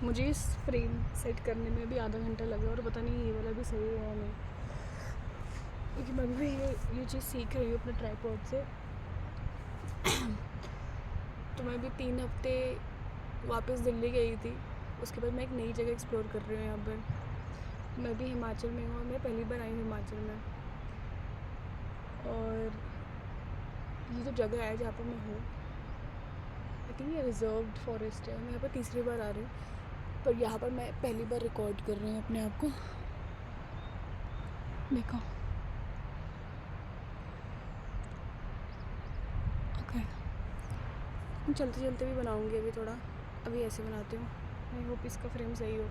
मुझे इस frame set करने में भी आधा घंटा लगा और पता नहीं ये वाला भी सही है या नहीं, क्योंकि मैं भी ये चीज़ सीख रही हूँ अपने ट्राइपॉड से। तो मैं भी 3 हफ्ते वापस दिल्ली गई थी, उसके बाद मैं एक नई जगह एक्सप्लोर कर रही हूँ यहाँ पर। मैं भी हिमाचल में हूँ और मैं पहली बार आई हूँ हिमाचल में। और ये जो जगह है जहाँ पर मैं हूँ, आई थिंक ये रिजर्व्ड फॉरेस्ट है। मैं यहाँ पर तीसरी बार आ रही हूँ, पर यहाँ पर मैं पहली बार रिकॉर्ड कर रही हूँ अपने आप को। देखो, ओके, चलते चलते भी बनाऊँगी अभी थोड़ा। अभी ऐसे बनाती हूँ, आई होप इसका फ्रेम सही हो।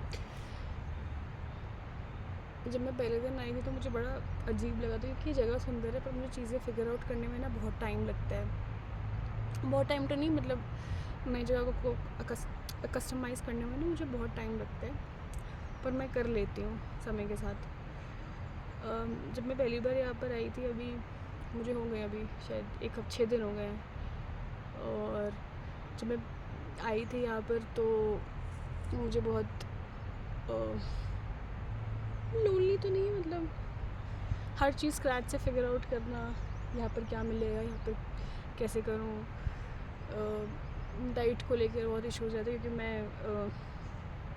जब मैं पहले दिन आई थी तो मुझे बड़ा अजीब लगा था, क्योंकि जगह सुंदर है पर मुझे चीज़ें फिगर आउट करने में ना बहुत टाइम लगता है। बहुत टाइम तो नहीं, मतलब नई जगह को कस्टमाइज़ करने में ना मुझे बहुत टाइम लगता है, पर मैं कर लेती हूँ समय के साथ। जब मैं पहली बार यहाँ पर आई थी, अभी मुझे हो गए अभी शायद 6 दिन हो गए हैं। और जब मैं आई थी यहाँ पर तो मुझे बहुत लोनली तो नहीं, मतलब हर चीज़ स्क्रैच से फिगर आउट करना, यहाँ पर क्या मिलेगा, यहाँ पर कैसे करूँ। डाइट को लेकर बहुत इश्यूज रहते हैं, क्योंकि मैं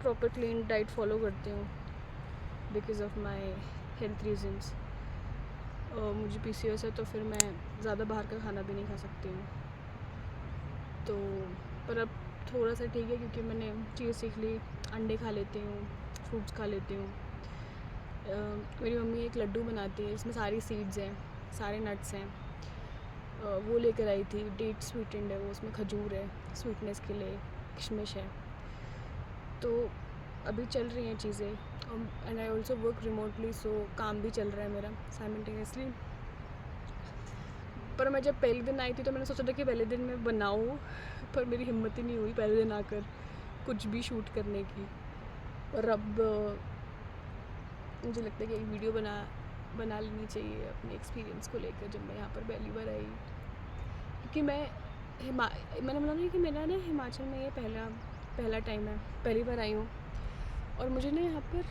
प्रॉपर क्लीन डाइट फॉलो करती हूँ because of my health reasons. मुझे PCOS है, तो फिर मैं ज़्यादा बाहर का खाना भी नहीं खा सकती हूँ। तो पर अब थोड़ा सा ठीक है, क्योंकि मैंने चीज़ सीख ली। अंडे खा लेती हूँ, फ्रूट्स खा लेती हूँ। मेरी मम्मी एक लड्डू बनाती है, इसमें सारी सीड्स हैं, सारे नट्स हैं। वो लेकर आई थी, डेट स्वीटेंड है वो, उसमें खजूर है स्वीटनेस के लिए, किशमिश है। तो अभी चल रही हैं चीज़ें। And I also work remotely, so काम भी चल रहा है मेरा साइमल्टेनियसली। पर मैं जब पहले दिन आई थी तो मैंने सोचा था कि पहले दिन मैं बनाऊँ, पर मेरी हिम्मत ही नहीं हुई पहले दिन आकर कुछ भी शूट करने की। और अब मुझे लगता है कि एक वीडियो बना लेनी चाहिए अपने एक्सपीरियंस को लेकर, जब मैं यहाँ पर पहली बार आई। क्योंकि मैंने बोला ना कि मेरा ना हिमाचल में ये पहला टाइम है, पहली बार आई हूँ। और मुझे ना यहाँ पर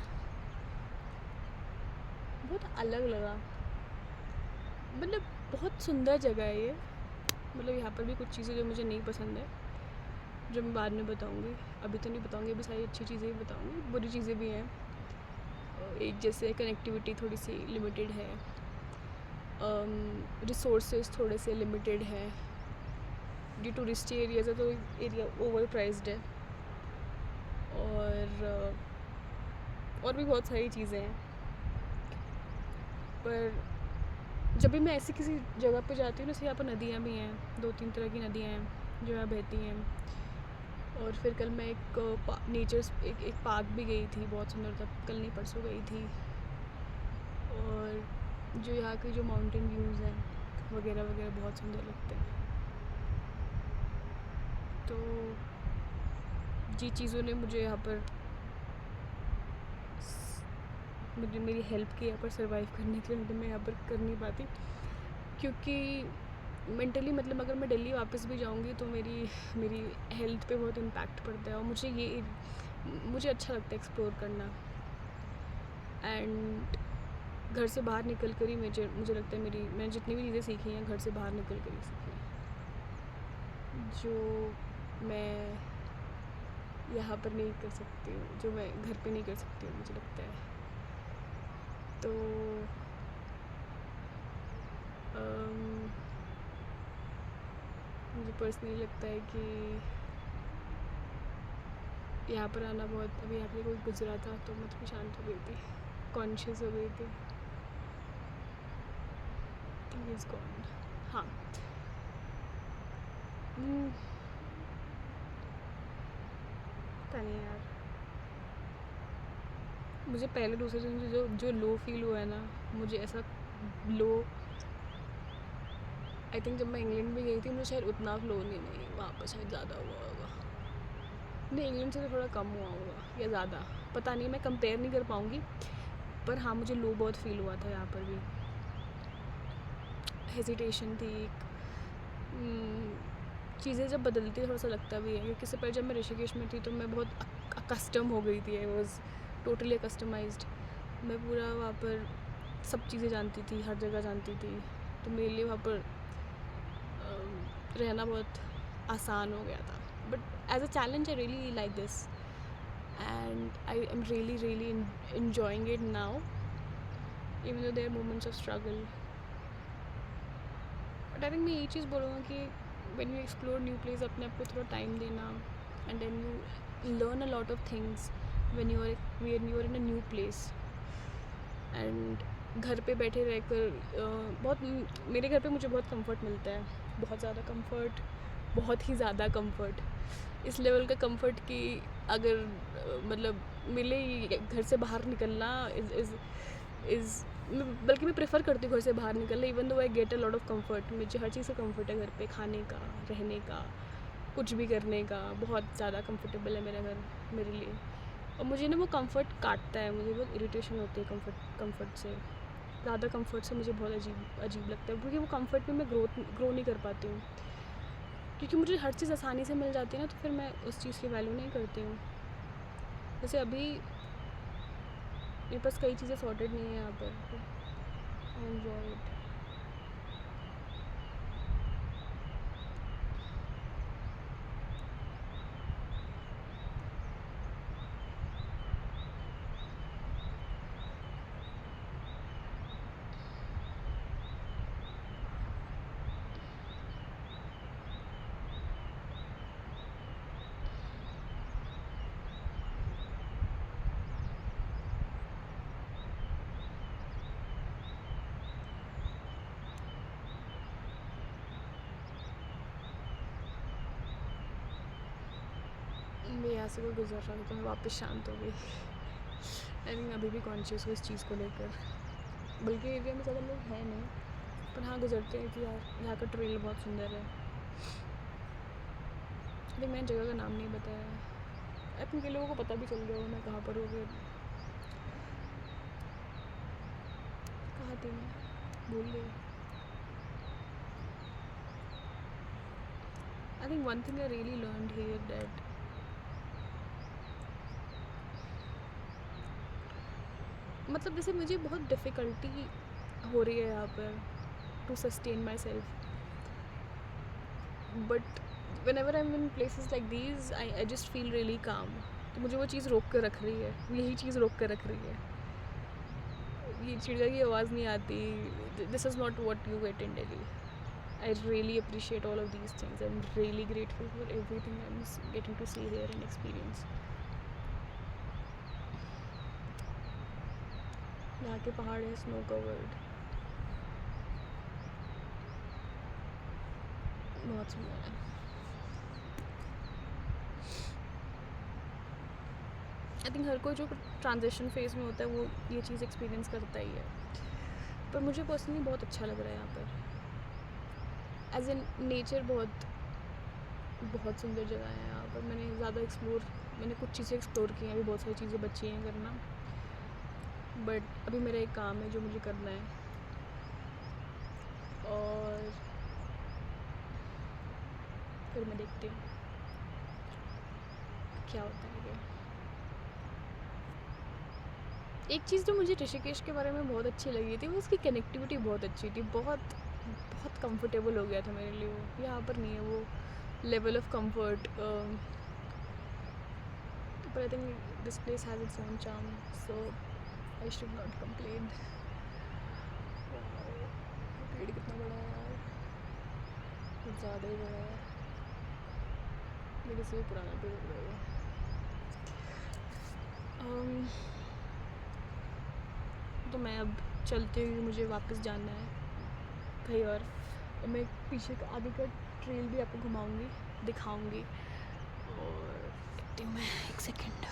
बहुत अलग लगा, मतलब बहुत सुंदर जगह है ये। मतलब यहाँ पर भी कुछ चीज़ें जो मुझे नहीं पसंद है, जो मैं बाद में बताऊँगी, अभी तो नहीं बताऊँगी। अभी सारी अच्छी चीज़ें ही बताऊँगी, बुरी चीज़ें भी हैं। एक जैसे कनेक्टिविटी थोड़ी सी लिमिटेड है, रिसोर्सेज थोड़े से लिमिटेड है, ड्यू टूरिस्टी एरियाज़ है तो एरिया ओवर प्राइज्ड है। और भी बहुत सारी चीज़ें हैं। पर जब भी मैं ऐसी किसी जगह पे जाती हूँ, जैसे यहाँ पर नदियाँ भी हैं, 2-3 तरह की नदियाँ हैं जो यहाँ बहती हैं। और फिर कल मैं एक पार्क भी गई थी, बहुत सुंदर था, कल नहीं परसों गई थी। और जो यहाँ के जो माउंटेन व्यूज़ हैं वगैरह वगैरह बहुत सुंदर लगते हैं। तो जी चीज़ों ने मुझे यहाँ पर मुझे मेरी हेल्प की यहाँ पर सर्वाइव करने के लिए, तो मैं यहाँ पर कर नहीं पाती, क्योंकि मेंटली, मतलब अगर मैं दिल्ली वापस भी जाऊँगी तो मेरी हेल्थ पे बहुत इम्पैक्ट पड़ता है। और मुझे अच्छा लगता है एक्सप्लोर करना। एंड घर से बाहर निकल कर ही मुझे लगता है मैंने जितनी भी चीज़ें सीखी हैं घर से बाहर निकल कर ही सीखी हैं, जो मैं यहाँ पर नहीं कर सकती हूँ, जो मैं घर पे नहीं कर सकती हूँ, मुझे लगता है। तो मुझे पर्सनली लगता है कि यहाँ पर आना बहुत, अभी यहाँ पे कोई गुजरा था तो मैं थोड़ी शांत हो गई थी, कॉन्शियस हो गई थी। Think is gone. हाँ। पता नहीं यार, मुझे पहले दूसरे दिन से जो लो फील हुआ है ना, मुझे ऐसा लो, आई थिंक जब मैं इंग्लैंड भी गई थी मुझे शायद उतना लो नहीं, वहाँ पर शायद ज़्यादा हुआ होगा। नहीं, इंग्लैंड से तो थोड़ा कम हुआ होगा या ज़्यादा, पता नहीं, मैं कंपेयर नहीं कर पाऊँगी। पर हाँ, मुझे लो बहुत फील हुआ था यहाँ पर भी। हेजिटेशन थी, चीज़ें जब बदलती है थोड़ा सा लगता भी है, क्योंकि इससे पहले जब मैं ऋषिकेश में थी तो मैं बहुत अकस्टम हो गई थी। I was totally customized. मैं पूरा वहाँ पर सब चीज़ें जानती थी, हर जगह जानती थी, तो मेरे लिए वहाँ पर रहना बहुत आसान हो गया था। But as a challenge I really like this and I am really enjoying it now, even though there are moments of struggle. But I think मैं ये चीज़ बोलूँगा कि when you explore new place अपने आप को थोड़ा टाइम देना, and then you learn a lot of things when you are in a new place. And घर पे बैठे रहकर बहुत मेरे घर पे मुझे बहुत कंफर्ट मिलता है, बहुत ज़्यादा कंफर्ट, बहुत ही ज़्यादा कंफर्ट, इस लेवल का कंफर्ट कि अगर मतलब मिले घर से बाहर निकलना इज़ बल्कि मैं प्रेफर करती हूँ घर से बाहर निकलना, even though I get a lot of comfort. मुझे हर चीज़ का कंफर्ट है घर पे, खाने का, रहने का, कुछ भी करने का, बहुत ज़्यादा कंफर्टेबल है मेरा घर मेरे लिए। और मुझे ना वो कंफर्ट काटता है, मुझे बहुत इरिटेशन होती है कंफर्ट से, ज़्यादा कंफर्ट से मुझे बहुत अजीब लगता है, क्योंकि वो कंफर्ट में मैं ग्रो नहीं कर पाती हूँ। क्योंकि मुझे हर चीज़ आसानी से मिल जाती है ना, तो फिर मैं उस चीज़ की वैल्यू नहीं करती हूँ। जैसे अभी मेरे पास कई चीज़ें सॉर्टेड नहीं है यहाँ पर, आई एन्जॉय इट। मैं यहाँ से कोई गुजर रहा था तो मैं वापस शांत हो गई। आई थिंक अभी भी कॉन्शियस हूँ इस चीज़ को लेकर, बल्कि एरिया में ज़्यादा लोग हैं नहीं, पर हाँ गुजरते हैं कि यार यहाँ का ट्रेल बहुत सुंदर है। आई थिंक मैंने जगह का नाम नहीं बताया, आई थिंक कई लोगों को पता भी चल गया होगा मैं कहाँ पर हूँ। कहाँ थी मैं, भूल गई। I think one thing I really learned here that मतलब जैसे मुझे बहुत डिफ़िकल्टी हो रही है यहाँ पर to sustain myself, but whenever I am in places like these I just feel really calm. तो मुझे वो चीज़ रोक कर रख रही है, यही चीज़ रोक कर रख रही है। ये चिड़िया की आवाज़ नहीं आती, this is not what you get in Delhi. I really appreciate all of these things. I'm really grateful for everything I'm getting to see here and experience. यहाँ के पहाड़ है स्नो कवर्ड, बहुत सुंदर है। आई थिंक हर कोई जो ट्रांजिशन फेज में होता है वो ये चीज़ एक्सपीरियंस करता ही है, पर मुझे पर्सनली बहुत अच्छा लग रहा है यहाँ पर। एज इन नेचर बहुत सुंदर जगह है यहाँ पर। मैंने कुछ चीज़ें एक्सप्लोर की हैं, अभी बहुत सारी चीज़ें बची हैं करना, बट अभी मेरा एक काम है जो मुझे करना है, और फिर मैं देखती हूँ क्या होता है। एक चीज़ जो मुझे ऋषिकेश के बारे में बहुत अच्छी लगी थी वो उसकी कनेक्टिविटी बहुत अच्छी थी, बहुत कंफर्टेबल हो गया था मेरे लिए वो। यहाँ पर नहीं है वो level of comfort, but I think this place has its own charm, so I should not complain. पेड़ कितना बड़ा है यार, कुछ ज़्यादा ही बड़ा है, मेरे से भी पुराना पेड़ लग रहा है। तो मैं अब चलती हुई, मुझे वापस जाना है कहीं और मैं पीछे का आगे का ट्रेल भी आपको घुमाऊंगी, दिखाऊंगी। और देखती हूँ मैं, एक सेकेंड।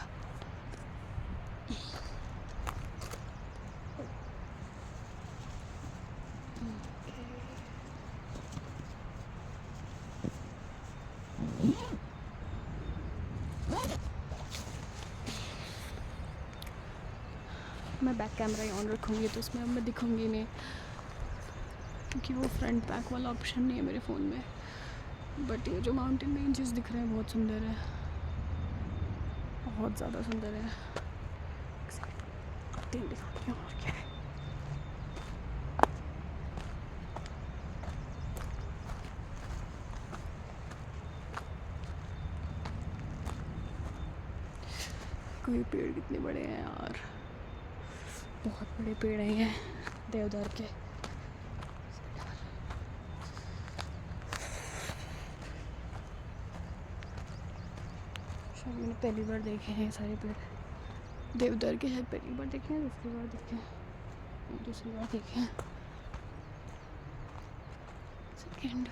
मैं बैक कैमरा ही ऑन रखूँगी तो उसमें अब मैं दिखूँगी नहीं, क्योंकि वो फ्रंट बैक वाला ऑप्शन नहीं है मेरे फ़ोन में। बट ये जो माउंटेन रेंजेस दिख रहे हैं बहुत सुंदर है, बहुत ज़्यादा सुंदर है। तीन दिखाती हूँ और क्या है। कोई पेड़ कितने बड़े हैं यार, बहुत बड़े पेड़ हैं ये देवदार के। शायद मैंने पहली बार देखे हैं सारे पेड़ देवदार के, शायद पहली बार देखे हैं, दूसरी बार देखे हैं, दूसरी बार देखे हैं, सेकेंड।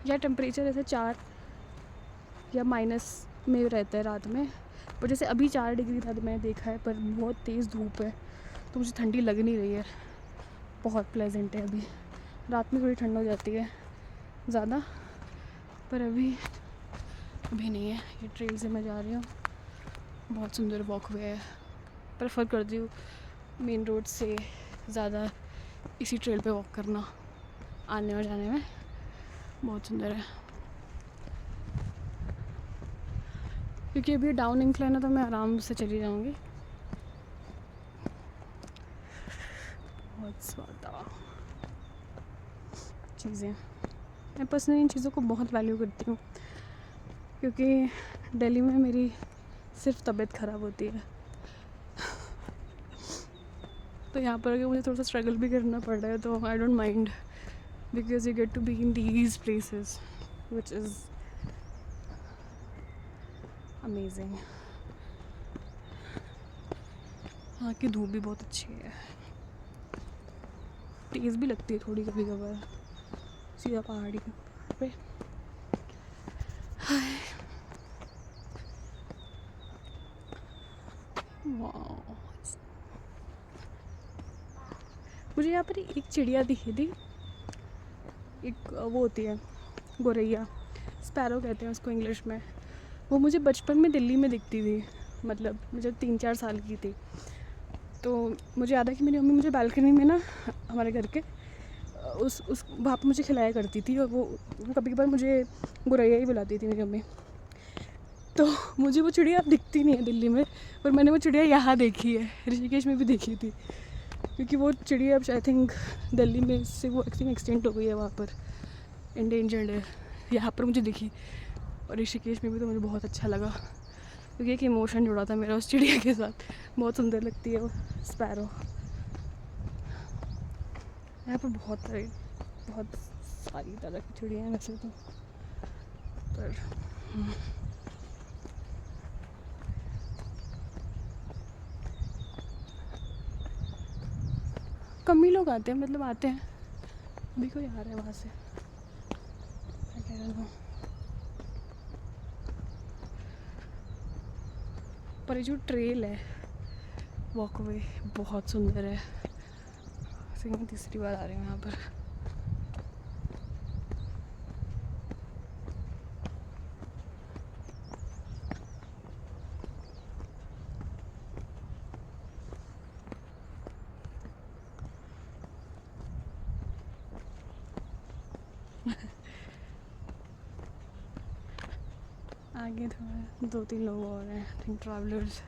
या टेम्परेचर ऐसे 4 या माइनस में रहता है रात में, पर जैसे अभी 4 डिग्री था तो मैंने देखा है, पर बहुत तेज़ धूप है तो मुझे ठंडी लग नहीं रही है, बहुत प्लेजेंट है। अभी रात में थोड़ी ठंड हो जाती है ज़्यादा, पर अभी नहीं है। ये ट्रेल से मैं जा रही हूँ, बहुत सुंदर वॉकवे है। प्रेफर करती हूँ मेन रोड से ज़्यादा इसी ट्रेल पे वॉक करना, आने और जाने में बहुत सुंदर है। क्योंकि अभी डाउन इंक्लाइन है तो मैं आराम से चली जाऊँगी। बहुत ज़्यादा चीज़ें, मैं पर्सनली इन चीज़ों को बहुत वैल्यू करती हूँ, क्योंकि दिल्ली में मेरी सिर्फ तबीयत ख़राब होती है तो यहाँ पर अगर मुझे थोड़ा सा स्ट्रगल भी करना पड़ रहा है तो I don't mind, because you get to be in these places which is amazing. यहाँ की धूप भी बहुत अच्छी है, तेज़ भी लगती है थोड़ी कभी कभार, सीधा पहाड़ी पे। मुझे यहाँ पर एक चिड़िया दिखी थी, एक वो होती है गोरैया, स्पैरो कहते हैं उसको इंग्लिश में। वो मुझे बचपन में दिल्ली में दिखती थी, मतलब मुझे 3-4 साल की थी तो मुझे याद है कि मेरी मम्मी मुझे बालकनी में ना हमारे घर के उस वहाँ पर मुझे खिलाया करती थी, और वो कभी कभार मुझे गोरैया ही बुलाती थी मेरी मम्मी। तो मुझे वो चिड़िया अब दिखती नहीं है दिल्ली में, पर मैंने वो चिड़िया यहाँ देखी है, ऋषिकेश में भी देखी थी, क्योंकि वो चिड़िया अब आई थिंक दिल्ली में से वो एक्सटेंट हो गई है, वहाँ पर इंडेंजर्ड है। यहाँ पर मुझे दिखी, और ऋषिकेश में भी तो मुझे बहुत अच्छा लगा, क्योंकि एक इमोशन जुड़ा था मेरा उस चिड़िया के साथ। बहुत सुंदर लगती है वो स्पैरो। यहाँ पर बहुत सारी तरह की चिड़िया हैं वैसे तो, पर कम ही लोग आते हैं, मतलब आते हैं। अभी कोई आ रहा है वहाँ से, मैं कह रहा हूँ। पर ये जो ट्रेल है, वॉकवे बहुत सुंदर है। मैं तीसरी बार आ रही हूँ यहाँ पर। आगे थोड़ा 2-3 लोग और हैं, आई थिंक ट्रैवलर्स।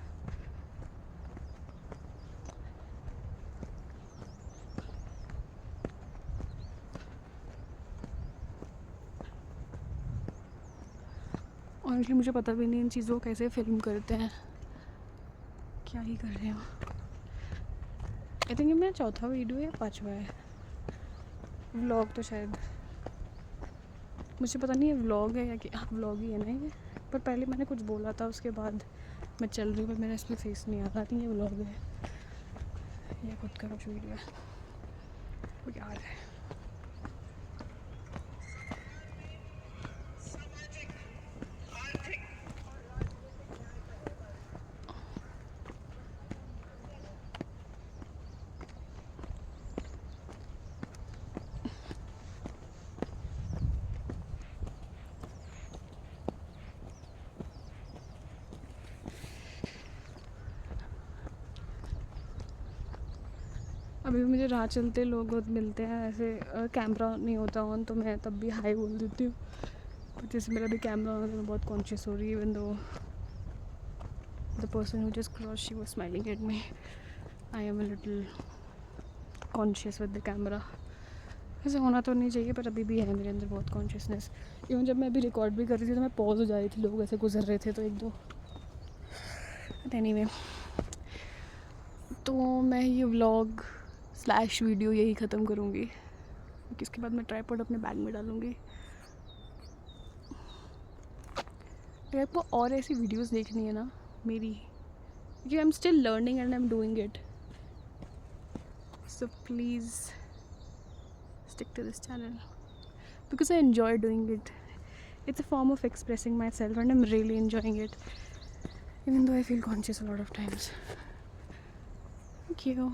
ऑनेस्टली मुझे पता भी नहीं इन चीज़ों को कैसे फिल्म करते हैं, क्या ही कर रहे हो। आई थिंक ये मेरा चौथा वीडियो या 5वां है। व्लॉग तो शायद, मुझे पता नहीं है व्लॉग है या कि हाँ व्लॉग ही है ना ये, पर पहले मैंने कुछ बोला था उसके बाद मैं चल रही हूँ, पर मेरा इसमें फेस नहीं आ रहा था। ये व्लॉग है या खुद का कुछ वीडियो है, वो याद है। अभी भी मुझे राह चलते लोग बहुत मिलते हैं ऐसे, कैमरा नहीं होता ऑन तो मैं तब भी हाई बोल देती हूँ, बट जैसे मेरा भी कैमरा ऑन है तो मैं बहुत कॉन्शियस हो रही है, even though the person who just cross she was smiling at me, I am a little conscious with the camera. ऐसे होना तो नहीं चाहिए पर अभी भी है मेरे अंदर बहुत कॉन्शियसनेस। इवन जब मैं अभी रिकॉर्ड भी कर रही थी तो मैं पॉज हो जा रही थी, लोग ऐसे गुजर रहे थे तो एक दो, एनीवे तो मैं ये व्लॉग / वीडियो यही ख़त्म करूँगी, क्योंकि इसके बाद मैं ट्राइपॉड अपने बैग में डालूँगी। अगर आपको और ऐसी वीडियोस देखनी है ना मेरी, क्योंकि I am still learning and I am doing it, so please stick to this channel because I enjoy doing it. It's a form of expressing myself and I'm really enjoying it, even though I feel conscious a lot of times. Thank you.